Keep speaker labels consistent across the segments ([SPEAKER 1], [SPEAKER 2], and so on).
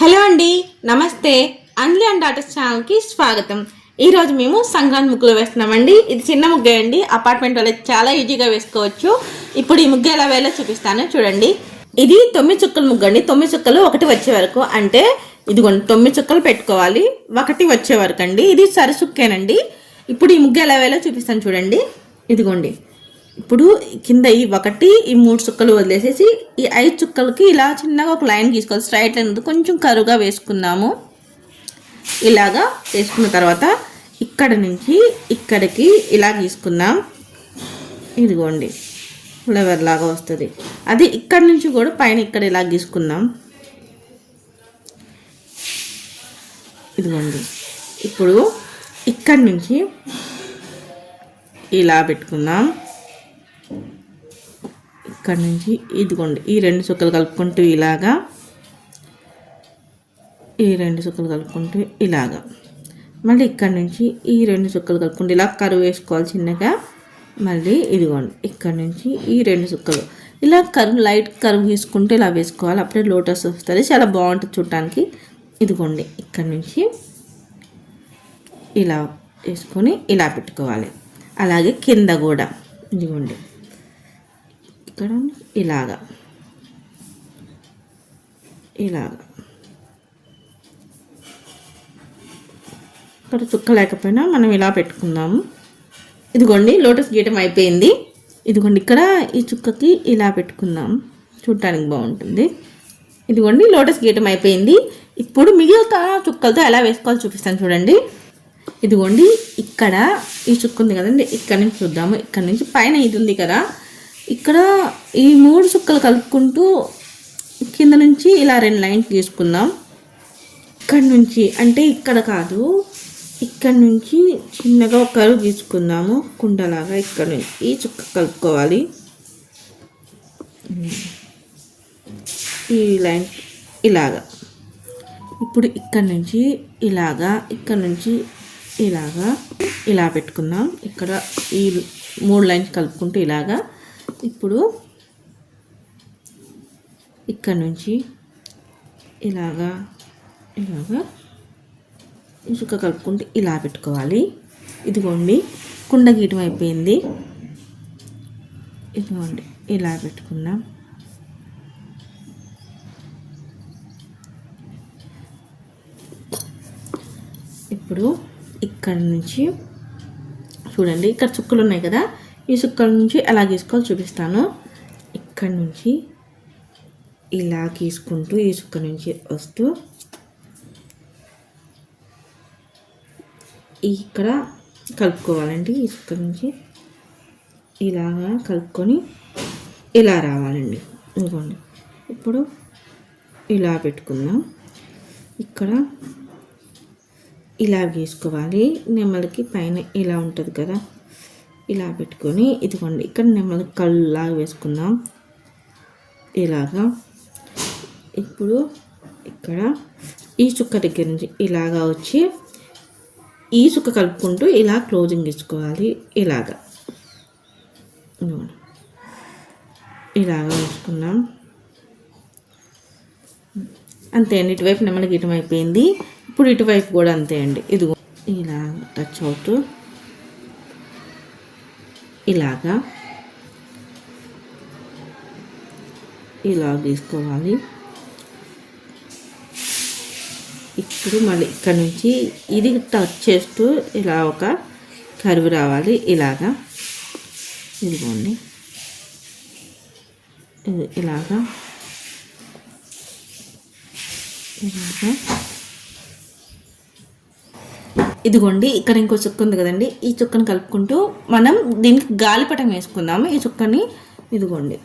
[SPEAKER 1] Hello అండి, నమస్తే. అంజలి and daughters ఛానల్కి స్వాగతం. ఈరోజు మేము సంక్రాంతి ముగ్గులు వేస్తున్నామండి. ఇది చిన్న ముగ్గే అండి, అపార్ట్మెంట్ వాళ్ళకి చాలా ఈజీగా వేసుకోవచ్చు. ఇప్పుడు ఈ ముగ్గు ఎలా వేయాలో చూపిస్తాను, చూడండి. ఇది 9 చుక్కల ముగ్గు అండి. 9 చుక్కలు ఒకటి వచ్చే వరకు, అంటే ఇదిగోండి 9 చుక్కలు పెట్టుకోవాలి, ఒకటి వచ్చే వరకు అండి. ఇది సరిసుక్కేనండి. ఇప్పుడు ఈ ముగ్గు ఎలా వేయాలో చూపిస్తాను, చూడండి. ఇదిగోండి, ఇప్పుడు కింద ఈ 1 ఈ 3 చుక్కలు వదిలేసేసి ఈ 5 చుక్కలకి ఇలా చిన్నగా ఒక లైన్ గీసుకోవాలి. స్ట్రైట్ లైన్ కొంచెం కరువుగా వేసుకుందాము. ఇలాగా వేసుకున్న తర్వాత ఇక్కడ నుంచి ఇక్కడికి ఇలా గీసుకుందాం. ఇదిగోండి, ఫ్లవర్ లాగా వస్తుంది. అది ఇక్కడ నుంచి కూడా పైన ఇక్కడ ఇలా గీసుకుందాం. ఇదిగోండి, ఇప్పుడు ఇక్కడ నుంచి ఇలా పెట్టుకుందాం. ఇక్కడ నుంచి ఇదిగోండి, ఈ 2 చుక్కలు కలుపుకుంటూ ఇలాగా, ఈ 2 చుక్కలు కలుపుకుంటూ ఇలాగా, మళ్ళీ ఇక్కడ నుంచి ఈ 2 చుక్కలు కలుపుకుంటూ ఇలా కరువు వేసుకోవాలి చిన్నగా. మళ్ళీ ఇదిగోండి, ఇక్కడ నుంచి ఈ 2 చుక్కలు ఇలా కరువు, లైట్ కరువు తీసుకుంటూ ఇలా వేసుకోవాలి. అప్పుడే లోటస్ వస్తుంది, చాలా బాగుంటుంది చూడటానికి. ఇదిగోండి, ఇక్కడ నుంచి ఇలా వేసుకొని ఇలా పెట్టుకోవాలి. అలాగే కింద కూడా ఇదిగోండి, ఇక్కడ ఇలాగా ఇలాగా, ఇక్కడ చుక్క లేకపోయినా మనం ఇలా పెట్టుకుందాము. ఇదిగోండి, లోటస్ గీయటం అయిపోయింది. ఇదిగోండి, ఇక్కడ ఈ చుక్కకి ఇలా పెట్టుకుందాం, చూడటానికి బాగుంటుంది. ఇదిగోండి, లోటస్ గీయటం అయిపోయింది. ఇప్పుడు మిగిలిన చుక్కలతో ఎలా వేసుకోవాలో చూపిస్తాను, చూడండి. ఇదిగోండి, ఇక్కడ ఈ చుక్క ఉంది కదండి, ఇక్కడ నుంచి చూద్దాము. ఇక్కడ నుంచి పైన ఇది ఉంది కదా, ఇక్కడ ఈ 3 చుక్కలు కలుపుకుంటూ కింద నుంచి ఇలా 2 లైన్స్ తీసుకుందాం. ఇక్కడ నుంచి, అంటే ఇక్కడ కాదు, ఇక్కడ నుంచి చిన్నగా ఒక కరువు తీసుకుందాము, కుండలాగా. ఇక్కడ నుంచి ఈ చుక్క కలుపుకోవాలి, ఈ లైన్ ఇలాగా. ఇప్పుడు ఇక్కడ నుంచి ఇలాగా, ఇక్కడ నుంచి ఇలాగా ఇలా పెట్టుకుందాం. ఇక్కడ ఈ 3 లైన్స్ కలుపుకుంటూ ఇలాగా. ఇప్పుడు ఇక్కడ నుంచి ఇలాగా ఇలాగా ఈ చుక్క కలుపుకుంటూ ఇలా పెట్టుకోవాలి. ఇదిగోండి, కుండ గీయటం అయిపోయింది. ఇదిగోండి, ఇలా పెట్టుకుందాం. ఇప్పుడు ఇక్కడ నుంచి చూడండి, ఇక్కడ చుక్కలు ఉన్నాయి కదా, ఈ చుక్కల నుంచి ఎలా గీసుకోవాలో చూపిస్తాను. ఇక్కడ నుంచి ఇలా గీసుకుంటూ ఈ చుక్క నుంచి వస్తూ ఇక్కడ కలుపుకోవాలండి. ఈ చుక్క నుంచి ఇలాగా కలుపుకొని ఇలా రావాలండి. ఇదిగోండి, ఇప్పుడు ఇలా పెట్టుకుందాం. ఇక్కడ ఇలా గీసుకోవాలి. నెమ్మదికి పైన ఇలా ఉంటుంది కదా, ఇలా పెట్టుకొని ఇదిగోండి, ఇక్కడ నెమ్మదికి కళ్ళులాగా వేసుకుందాం ఇలాగా. ఇప్పుడు ఇక్కడ ఈ చుక్క దగ్గర నుంచి ఇలాగా వచ్చి ఈ చుక్క కలుపుకుంటూ ఇలా క్లోజింగ్ ఇచ్చుకోవాలి. ఇలాగా ఇలాగా వేసుకున్నాం. అంతే అండి, ఇటువైపు నెమ్మది గీయటం అయిపోయింది. ఇప్పుడు ఇటువైపు కూడా అంతే అండి. ఇదిగో ఇలా టచ్ అవుతూ ఇలాగా ఇలా గీసుకోవాలి. ఇప్పుడు మళ్ళీ ఇక్కడ నుంచి ఇది టచ్ చేస్తూ ఇలా ఒక కరువు రావాలి. ఇలాగా ఇదిగోండి, ఇలాగా ఇలాగా. ఇదిగోండి, ఇక్కడ ఇంకో చుక్క ఉంది కదండి, ఈ చుక్కను కలుపుకుంటూ మనం దీనికి గాలిపటం వేసుకుందాము. ఈ చుక్కని ఇదిగోండి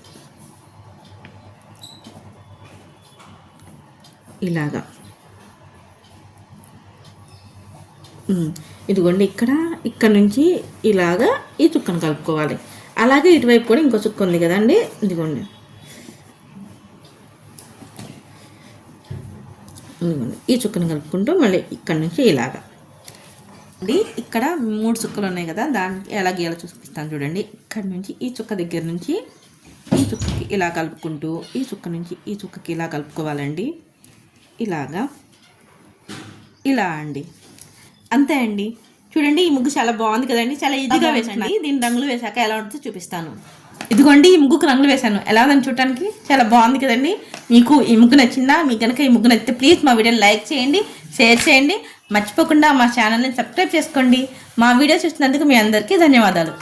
[SPEAKER 1] ఇలాగా. ఇదిగోండి, ఇక్కడ నుంచి ఇలాగా ఈ చుక్కను కలుపుకోవాలి. అలాగే ఇటువైపు కూడా ఇంకో చుక్క ఉంది కదండి, ఇదిగోండి ఈ చుక్కను కలుపుకుంటూ మళ్ళీ ఇక్కడ నుంచి ఇలాగా. ఇక్కడ 3 చుక్కలు ఉన్నాయి కదా, దానికి ఎలా గీయాలో చూపిస్తాను, చూడండి. ఇక్కడ నుంచి ఈ చుక్క దగ్గర నుంచి ఈ చుక్కకి ఇలా కలుపుకుంటూ ఈ చుక్క నుంచి ఈ చుక్కకి ఇలా కలుపుకోవాలండి. ఇలాగా ఇలా అండి, అంతే అండి. చూడండి ఈ ముగ్గు చాలా బాగుంది కదండి, చాలా ఈజీగా వేసండి. దీని రంగులు వేసాక ఎలా ఉంటుందో చూపిస్తాను. ఇదిగోండి ఈ ముగ్గుకు రంగులు వేసాను, ఎలా ఉందని చూడటానికి చాలా బాగుంది కదండి. మీకు ఈ ముగ్గు నచ్చిందా? మీకు కనుక ఈ ముగ్గు నచ్చితే ప్లీజ్ మా వీడియోని లైక్ చేయండి, షేర్ చేయండి, మర్చిపోకుండా మా ఛానల్ని సబ్స్క్రైబ్ చేసుకోండి. మా వీడియో చూసినందుకు మీ అందరికీ ధన్యవాదాలు.